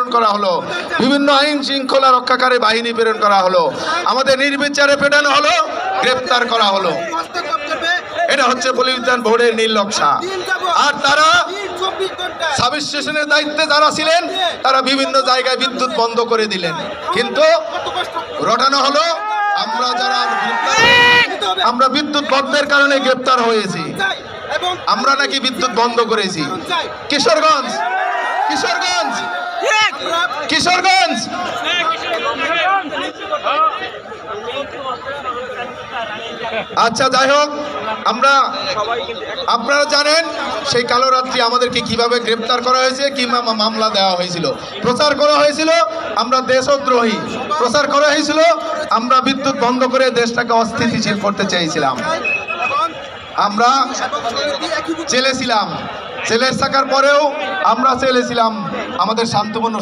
প্রেরণ করা হলো, বিভিন্ন আইন শৃঙ্খলা রক্ষাকারী বাহিনী প্রেরণ করা হলো, আমাদের নির্বিচারে পেটানো হলো, গ্রেপ্তার করা হলো। এটা হচ্ছে বলিউদ্যান বোর্ডের নির্লজ্জা। আর তারা সাব স্টেশনের দায়িত্বে যারা ছিলেন তারা বিভিন্ন জায়গায় বিদ্যুৎ বন্ধ করে দিলেন, কিন্তু রটানো হলো আমরা বিদ্যুৎ বন্ধের কারণে গ্রেপ্তার হয়েছি, আমরা নাকি বিদ্যুৎ বন্ধ করেছি। কিশোরগঞ্জ কিশোরগঞ্জ কিশোরগঞ্জ আচ্ছা, যাই হোক, আপনারা জানেন সেই কালো রাত্রি আমাদেরকে কিভাবে গ্রেপ্তার করা হয়েছে, কিভাবে মামলা দেওয়া হয়েছিল, প্রচার করা হয়েছিল আমরা দেশদ্রোহী, প্রচার করা হয়েছিল আমরা বিদ্যুৎ বন্ধ করে দেশটাকে অস্থিতিশীল করতে চেয়েছিলাম। আমরা জেলে ছিলাম, জেলে থাকার পরেও আমরা জেলে ছিলাম আমাদের শান্তপূর্ণ